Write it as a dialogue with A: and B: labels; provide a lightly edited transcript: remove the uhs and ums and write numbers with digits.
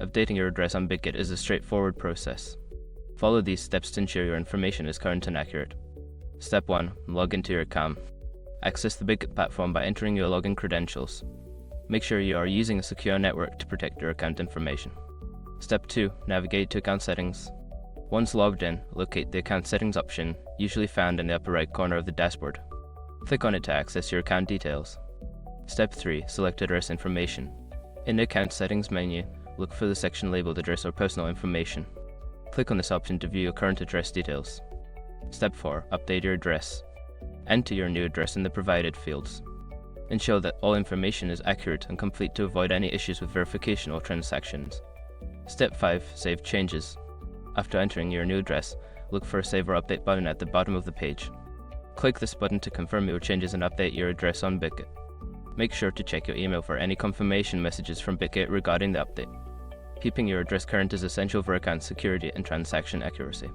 A: Updating your address on Bitget is a straightforward process. Follow these steps to ensure your information is current and accurate. Step 1. Log into your account. Access the Bitget platform by entering your login credentials. Make sure you are using a secure network to protect your account information. Step 2. Navigate to account settings. Once logged in, locate the account settings option, usually found in the upper right corner of the dashboard. Click on it to access your account details. Step 3. Select address information. In the account settings menu, look for the section labeled address or personal information. Click on this option to view your current address details. Step 4. Update your address. Enter your new address in the provided fields. Ensure that all information is accurate and complete to avoid any issues with verification or transactions. Step 5. Save changes. After entering your new address, look for a Save or Update button at the bottom of the page. Click this button to confirm your changes and update your address on Bitget. Make sure to check your email for any confirmation messages from Bitget regarding the update. Keeping your address current is essential for account security and transaction accuracy.